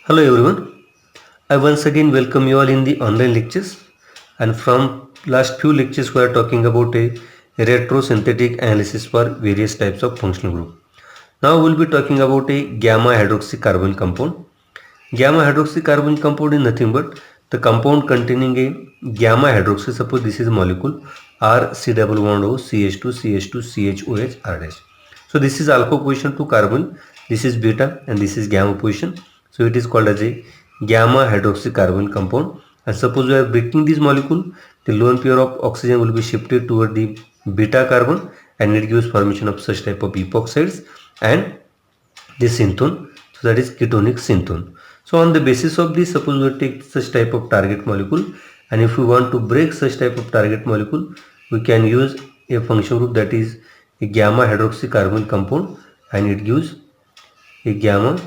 Hello everyone. I once again welcome you all in the online lectures, and from last few lectures we are talking about a retrosynthetic analysis for various types of functional group. Now we will be talking about a gamma hydroxycarbon compound. Gamma hydroxycarbon compound is nothing but the compound containing a gamma hydroxy. Suppose this is a molecule R C double bond O CH2 CH2 CHOH R dash. So this is alpha position to carbon, this is beta and this is gamma position. So it is called as a gamma hydroxycarbon compound. And suppose we are breaking this molecule, the lone pair of oxygen will be shifted toward the beta carbon and it gives formation of such type of epoxides and this synthone. So that is ketonic synthone. So on the basis of this, suppose we take such type of target molecule, and if we want to break such type of target molecule, we can use a function group that is a gamma hydroxycarbon compound, and it gives a gamma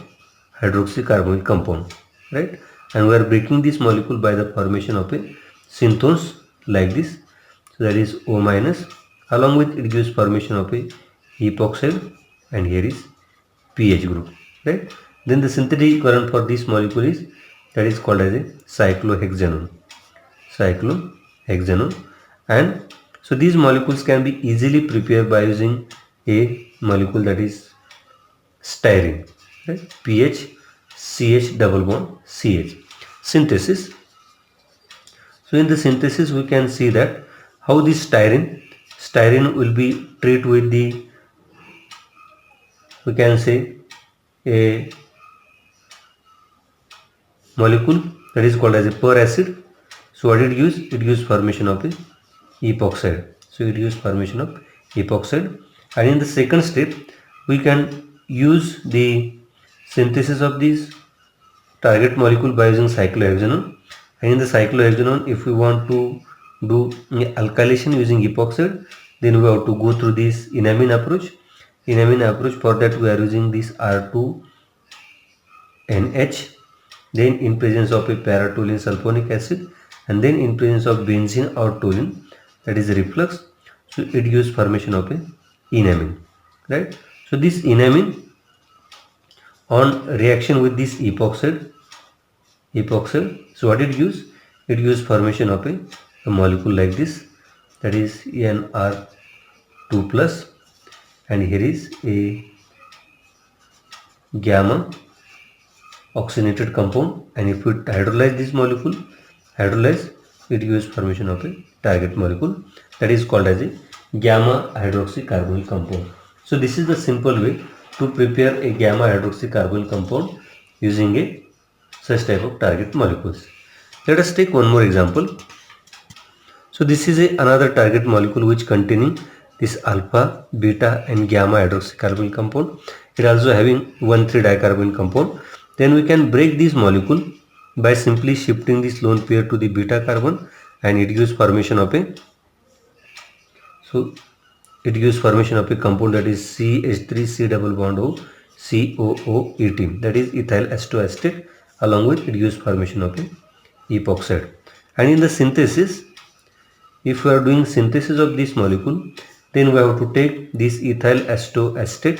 hydroxycarbon compound, right? And we are breaking this molecule by the formation of a synthones like this. So that is O minus. Along with it gives formation of a epoxide, and here is pH group, right? Then the synthetic equivalent for this molecule is that is called as a cyclohexanone. Cyclohexanone, and so these molecules can be easily prepared by using a molecule that is styrene, right? pH CH double bond CH. Synthesis. So in the synthesis we can see that how this styrene will be treated with the, we can say, a molecule that is called as a peracid. So what it gives? It gives formation of a epoxide. So it gives formation of epoxide. And in the second step, we can use the synthesis of this target molecule by using cyclohexanone. And in the cyclohexanone, if we want to do alkylation using epoxide, then we have to go through this enamine approach. Enamine approach, for that we are using this R2NH, then in presence of a para-toluene sulfonic acid, and then in presence of benzene or toluene, that is a reflux. So it gives formation of a enamine, right? So this enamine on reaction with this epoxide, so what it gives? It gives formation of a molecule like this, that is NR2 plus, and here is a gamma oxygenated compound, and if we hydrolyze this molecule, it gives formation of a target molecule that is called as a gamma hydroxycarbonyl compound. So this is the simple way to prepare a gamma hydroxycarbonyl compound using a such type of target molecules. Let us take one more example. So this is another target molecule which containing this alpha, beta and gamma hydroxycarbonyl compound. It also having 1,3-dicarbonyl compound. Then we can break this molecule by simply shifting this lone pair to the beta carbon, and it gives formation of a compound that is CH3 double bond O COOET, that is ethyl acetoacetate. Along with it gives formation of a epoxide. And in the synthesis, if we are doing synthesis of this molecule, then we have to take this ethyl acetoacetate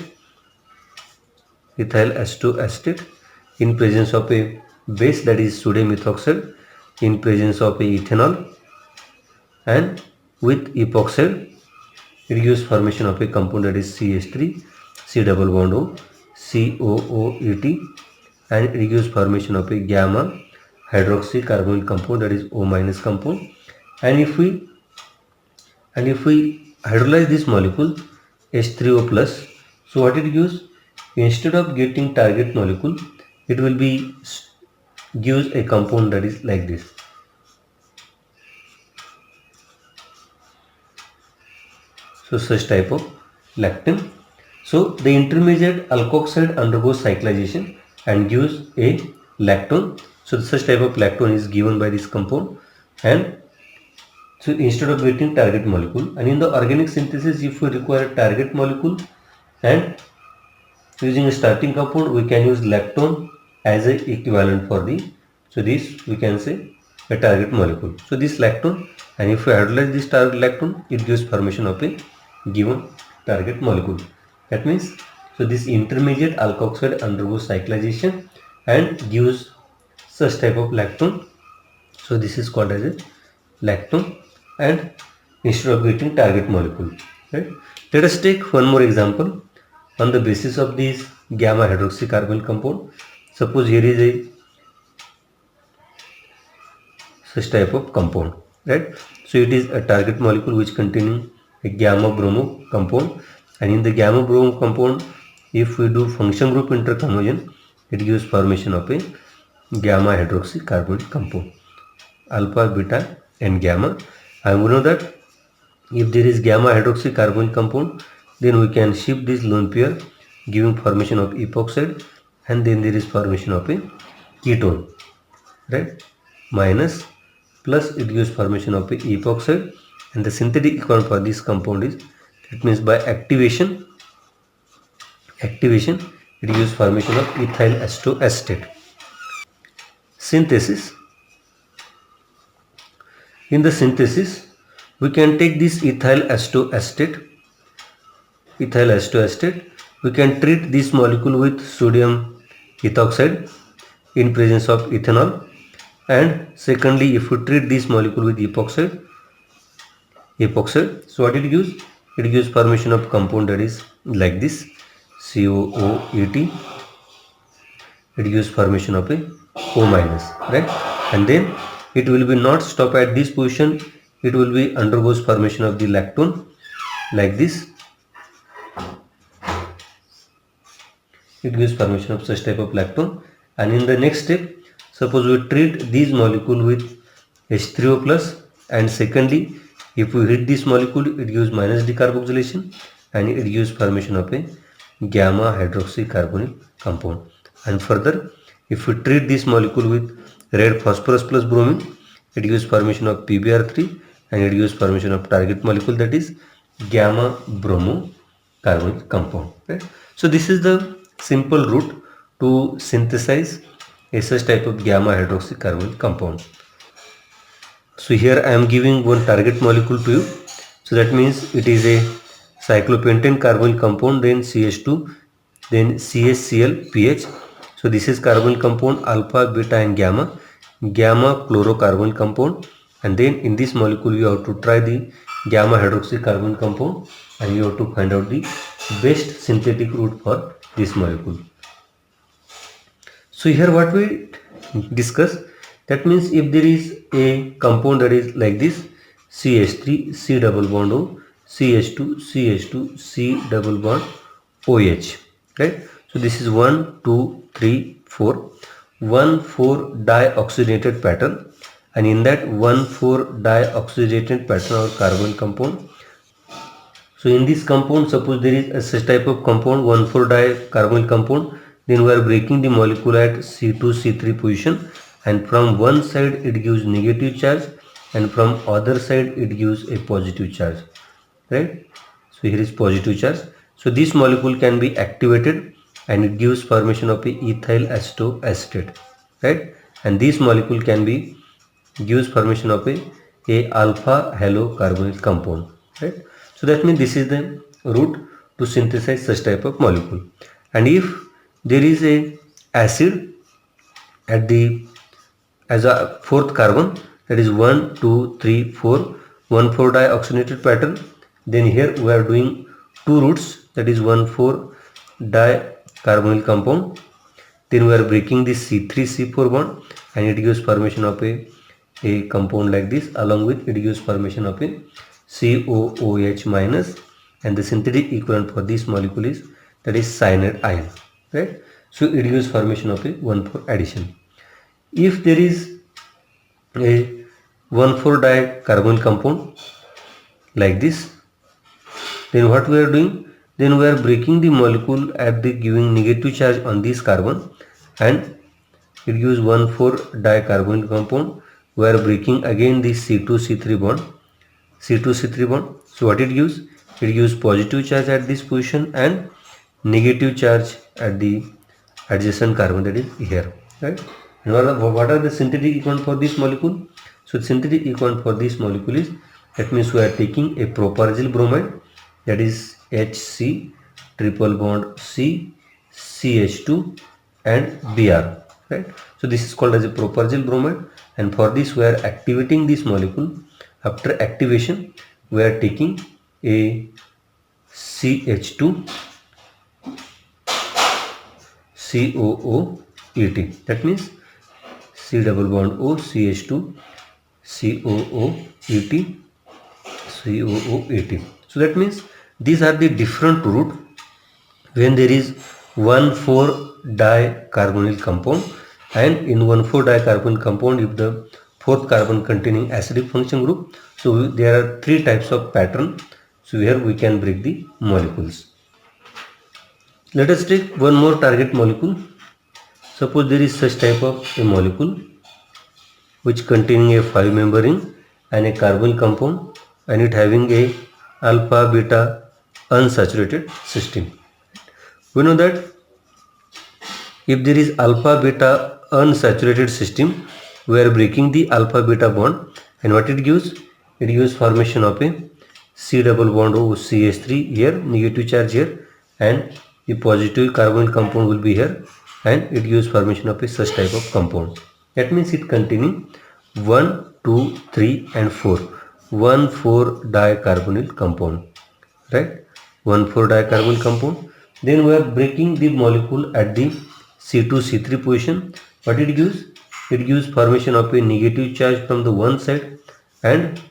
in presence of a base, that is sodium ethoxide, in presence of a ethanol, and with epoxide it gives formation of a compound that is CH3 C double bond O COOET, and it gives formation of a gamma hydroxycarbonyl compound, that is O minus compound. And if we hydrolyze this molecule H3O plus, so what it gives? Instead of getting target molecule, it will be gives a compound that is like this. So such type of lactane. So the intermediate alkoxide undergoes cyclization and gives a lactone. So such type of lactone is given by this compound, and so instead of getting target molecule. And in the organic synthesis, if we require a target molecule and using a starting compound, we can use lactone as a equivalent for the, so this we can say a target molecule. So this lactone, and if we hydrolyze this target lactone, it gives formation of a given target molecule. That means, so this intermediate alkoxide undergoes cyclization and gives such type of lactone. So this is called as a lactone, and instead of getting target molecule, right? Let us take one more example on the basis of this gamma hydroxycarbonyl compound. Suppose here is a such type of compound, right? So it is a target molecule which containing a gamma bromo compound, and in the gamma bromo compound, if we do function group interconversion, it gives formation of a gamma hydroxycarbonyl compound, alpha, beta and gamma. And we know that if there is gamma hydroxycarbonyl compound, then we can shift this lone pair giving formation of epoxide, and then there is formation of a ketone, right? Minus plus it gives formation of a epoxide, and the synthetic equivalent for this compound is, that means by activation it gives formation of ethyl acetate. Synthesis. In the synthesis, we can take this ethyl acetate, we can treat this molecule with sodium ethoxide in presence of ethanol, and secondly, if we treat this molecule with epoxide, so what it gives? It gives formation of compound that is like this, COOET. It gives formation of a O minus, right? And then it will be not stop at this position, it will be undergoes formation of the lactone like this. It gives formation of such type of lactone, and in the next step, suppose we treat these molecule with H3O plus, and secondly, if we hit this molecule, it gives minus decarboxylation, and it gives formation of a gamma hydroxycarbonyl compound. And further, if we treat this molecule with red phosphorus plus bromine, it gives formation of PbR3, and it gives formation of target molecule, that is gamma bromo carbonyl compound, right? So this is the simple route to synthesize a such type of gamma hydroxycarbonyl compound. So here I am giving one target molecule to you. So that means it is a cyclopentane carbonyl compound, then CH2, then CHCl, PH. So this is carbonyl compound alpha, beta and gamma chlorocarbonyl compound, and then in this molecule you have to try the gamma hydroxycarbonyl compound, and you have to find out the best synthetic route for this molecule. So here what we discuss, that means if there is a compound that is like this, CH3, C double bond O, CH2, CH2, C double bond OH, right? So this is 1, 2, 3, 4, 1,4 dioxygenated pattern, and in that 1,4 dioxygenated pattern or carbon compound. So in this compound, suppose there is a such type of compound, 1,4 dicarbonyl compound, then we are breaking the molecule at C2, C3 position, and from one side it gives negative charge, and from other side it gives a positive charge, right? So here is positive charge. So this molecule can be activated, and it gives formation of a ethyl acetate, right? And this molecule can be gives formation of a alpha halocarbonyl compound, right? So that means this is the route to synthesize such type of molecule. And if there is a acid at the as a fourth carbon, that is 1, 2, 3, 4, 1,4 dioxygenated pattern, then here we are doing two routes, that is 1,4 dicarbonyl compound, then we are breaking this C3C4 bond, and it gives formation of a compound like this, along with it gives formation of a COOH minus, and the synthetic equivalent for this molecule is, that is cyanide ion, right? So it gives formation of a 1,4 addition. If there is a 1,4 dicarbonyl compound like this, then what we are doing, then we are breaking the molecule at the giving negative charge on this carbon, and it gives 1,4 dicarbonyl compound. We are breaking again this C2C3 bond, So what it gives? It gives positive charge at this position and negative charge at the adjacent carbon, that is here, right? And what are the synthetic equivalent for this molecule? So the synthetic equivalent for this molecule is, that means we are taking a propargyl bromide, that is HC triple bond C, CH2 and Br, right? So this is called as a propargyl bromide, and for this we are activating this molecule. After activation we are taking a CH2 COOET, that means C double bond O CH2 COOET COOET. So that means these are the different route when there is 1,4-dicarbonyl compound, and in 1,4-dicarbonyl compound if the fourth carbon containing acidic function group, so there are three types of pattern. So here we can break the molecules. Let us take one more target molecule. Suppose there is such type of a molecule which containing a 5-member ring and a carbonyl compound, and it having a alpha beta unsaturated system. We know that if there is alpha beta unsaturated system, we are breaking the alpha beta bond, and what it gives? It gives formation of a C double bond O CH3 here, negative charge here, and the positive carbonyl compound will be here, and it gives formation of a such type of compound. That means it containing 1, 2, 3 and 4, 1,4-dicarbonyl compound, right? 1,4-dicarbonyl compound. Then we are breaking the molecule at the C2C3 position. What it gives? It gives formation of a negative charge from the one side and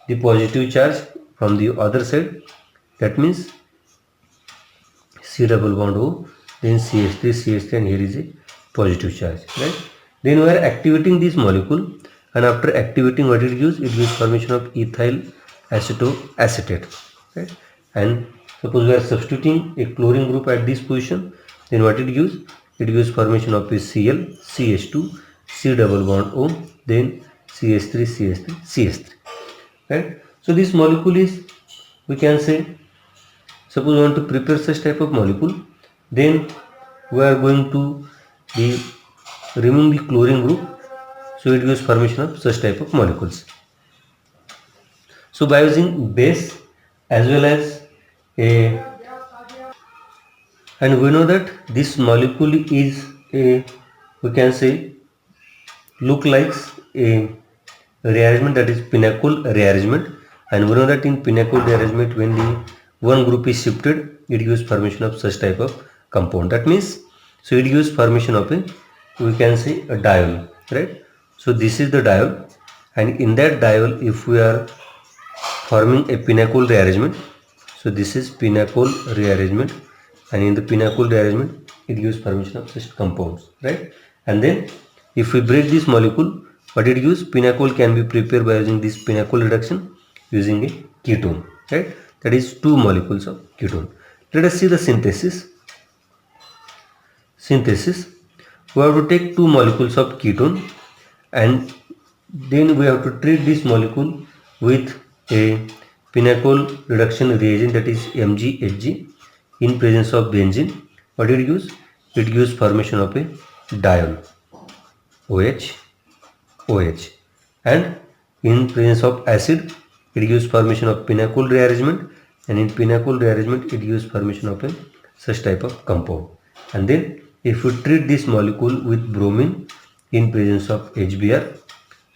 the positive charge from the other side. That means C double bond O, then CH3, and here is a positive charge, right? Then we are activating this molecule, and after activating, what it gives? It gives formation of ethyl acetoacetate, right? And suppose we are substituting a chlorine group at this position, then what it gives? It gives formation of a Cl, CH2, C double bond O, then CH3, right? So this molecule is, we can say, suppose we want to prepare such type of molecule, then we are going to be remove the chlorine group, so it gives formation of such type of molecules. So by using base as well as a, and we know that this molecule is a, we can say, look like a rearrangement, that is pinnacle rearrangement, and we know that in pinnacle rearrangement when the one group is shifted, it gives formation of such type of compound. That means, so it gives formation of a, we can say, a diol, right? So this is the diol, and in that diol if we are forming a pinnacle rearrangement, so this is pinnacle rearrangement, and in the pinnacle rearrangement it gives formation of such compounds, right? And then if we break this molecule, what it gives? Pinnacle can be prepared by using this pinnacle reduction using a ketone, right? That is 2 molecules of ketone. Let us see the synthesis. We have to take 2 molecules of ketone, and then we have to treat this molecule with a pinnacle reduction reagent, that is MgHg, in presence of benzene. What it gives? It gives formation of a diol, OH, and in presence of acid it gives formation of pinnacle rearrangement, and in pinnacle rearrangement it gives formation of a such type of compound. And then if we treat this molecule with bromine in presence of HBr,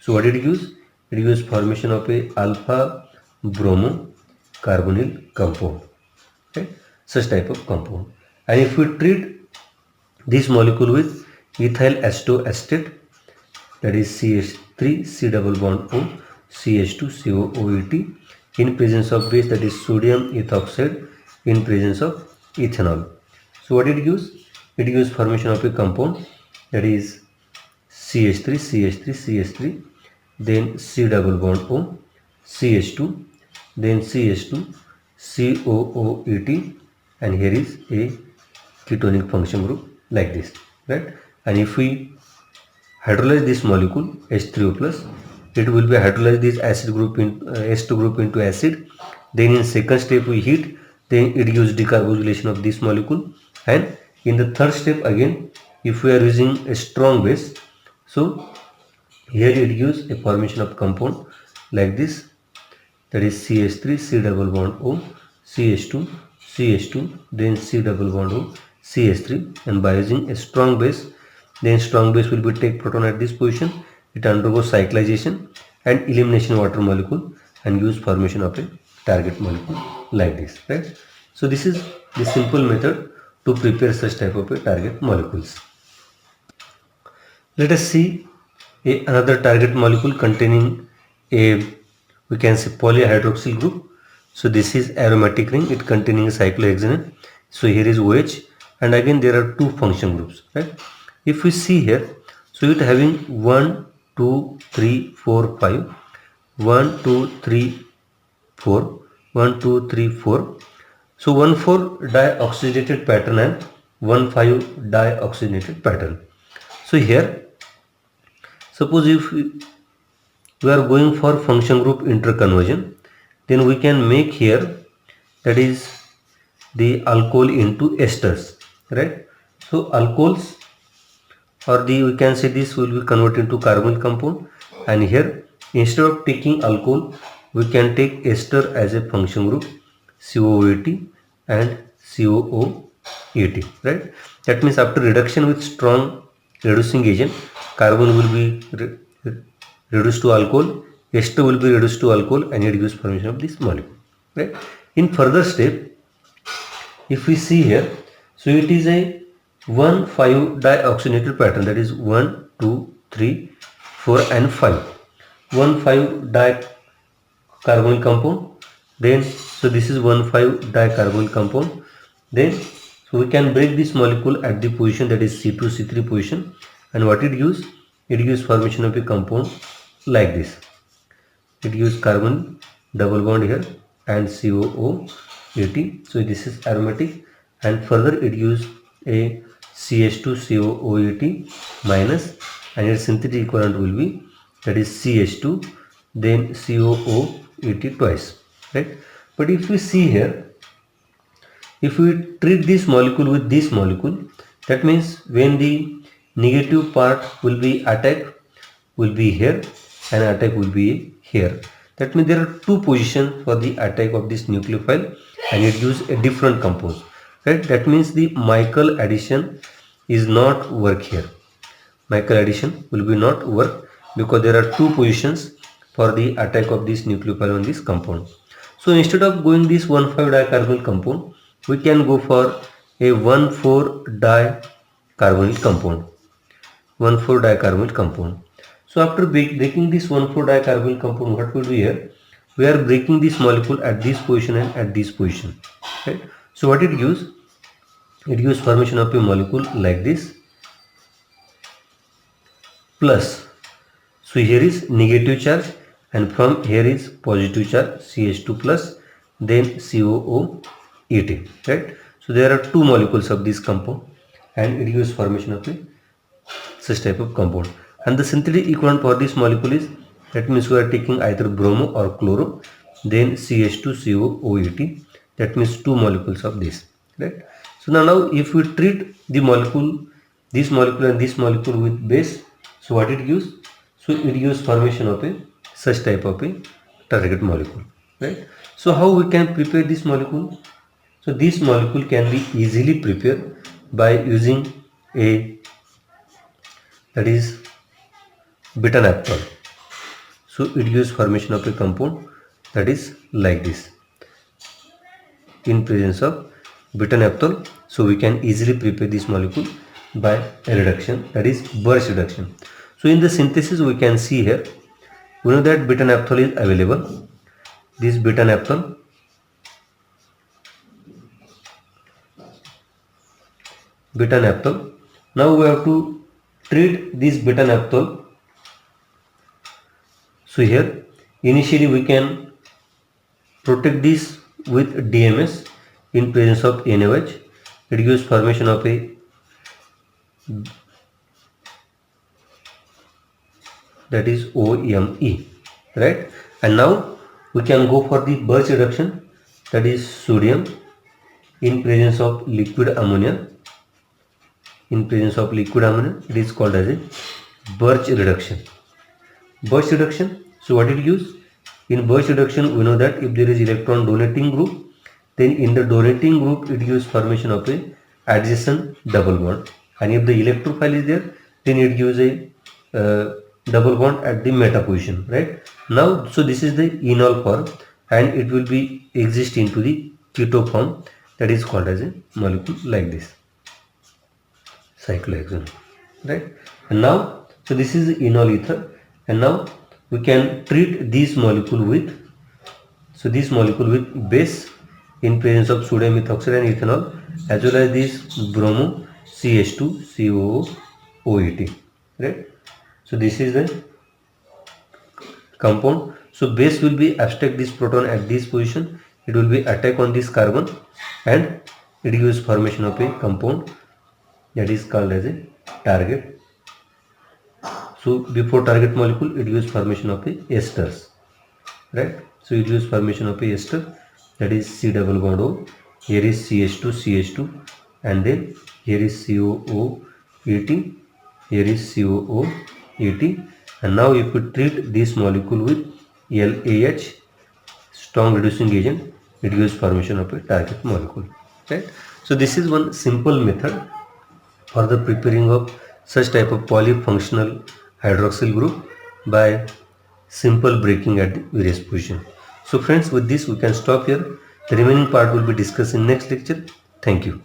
so what it gives? It gives formation of a alpha bromo carbonyl compound, okay? Such type of compound. And if we treat this molecule with ethyl acetoacetate, that is CH3, C double bond O, CH2, COOET, in presence of base, that is sodium ethoxide, in presence of ethanol. So what it gives? It gives formation of a compound, that is CH3, then C double bond O, CH2, then CH2, COOET, and here is a ketonic function group like this, right? And if we hydrolyze this molecule H3O plus, it will be hydrolyze this acid group in H2 group into acid. Then in second step we heat, then it gives decarbonylation of this molecule, and in the third step again, if we are using a strong base, so here it gives a formation of compound like this, that is CH3, C double bond O, CH2, then C double bond O, CH3, and by using a strong base, Then strong base will be take proton at this position. It undergoes cyclization and elimination of water molecule and gives formation of a target molecule like this, right? So this is the simple method to prepare such type of a target molecules. Let us see another target molecule containing a, we can say, polyhydroxyl group. So this is aromatic ring, it containing a cyclohexane. So here is OH, and again there are two function groups, right? If we see here, so it having 1 2 3 4 5, 1 2 3 4, 1 2 3 4. So 1,4 dioxygenated pattern and 1,5 dioxygenated pattern. So here, suppose if we are going for function group interconversion, then we can make here, that is the alcohol into esters, right? So alcohols, or the, we can say this will be converted into carbonyl compound, and here instead of taking alcohol we can take ester as a function group, COOAT and COOAT, right? That means after reduction with strong reducing agent, carbon will be reduced to alcohol, ester will be reduced to alcohol, and it gives formation of this molecule, right? In further step, if we see here, so it is a 1,5 dioxygenated pattern, that is 1 2 3 4 and 5, 1,5 dicarbonyl compound. Then so this is 1,5 dicarbonyl compound. Then so we can break this molecule at the position, that is C2 C3 position, and what it gives? It gives formation of a compound like this. It gives carbon double bond here and COOAT. So this is aromatic, and further it gives a CH2 COOAT minus, and its synthetic equivalent will be, that is CH2 then COOAT twice, right? But if we see here, if we treat this molecule with this molecule, that means when the negative part will be attack will be here and attack will be here. That means there are two positions for the attack of this nucleophile, and it gives a different compound, right? That means the Michael addition is not work here. Michael addition will be not work because there are two positions for the attack of this nucleophile on this compound. So instead of going this 1,5 dicarbonyl compound, we can go for a 1,4 dicarbonyl compound. 1,4 dicarbonyl compound. So after breaking this 1,4 dicarbonyl compound, what will be here? We are breaking this molecule at this position and at this position, right? So what it gives? It gives formation of a molecule like this, plus, so here is negative charge, and from here is positive charge, CH2 plus, then COOAT, right? So there are two molecules of this compound, and it gives formation of a such type of compound. And the synthetic equivalent for this molecule is, that means we are taking either bromo or chloro, then CH2COOAT, that means two molecules of this, right? So now if we treat the molecule, this molecule and this molecule with base, so what it gives? So it gives formation of a such type of a target molecule, right? So how we can prepare this molecule? So this molecule can be easily prepared by using a, that is beta-naphthol. So it gives formation of a compound that is like this in presence of beta-naphthol. So we can easily prepare this molecule by a reduction, that is Birch reduction. So in the synthesis we can see here, we know that beta-naphthol is available. This beta-naphthol, now we have to treat this beta-naphthol. So here initially we can protect this with DMS in presence of NaOH. It gives formation of a, that is OMe, right? And now we can go for the Birch reduction, that is sodium in presence of liquid ammonia. In presence of liquid ammonia, it is called as a Birch reduction. Birch reduction, so what it gives? In Birch reduction, we know that if there is electron donating group, then in the donating group it gives formation of a adjacent double bond, and if the electrophile is there, then it gives a double bond at the meta position, right? Now, so this is the enol form, and it will be exist into the keto form, that is called as a molecule like this, cyclohexane, right? And now, so this is the enol ether, and now we can treat this molecule with, so this molecule with base in presence of sodium ethoxide and ethanol, as well as this bromo CH2 COO-OET, right? So this is the compound. So base will be abstract this proton at this position, it will be attack on this carbon, and it gives formation of a compound that is called as a target. So before target molecule, it gives formation of a esters, right? So it gives formation of a ester, that is C double bond O. Here is CH2 CH2, and then here is COO-AT, here is COO-AT, and now if we treat this molecule with LAH, strong reducing agent, it gives formation of a target molecule, right? So this is one simple method for the preparing of such type of polyfunctional hydroxyl group by simple breaking at the various position. So friends, with this we can stop here. The remaining part will be discussed in next lecture. Thank you.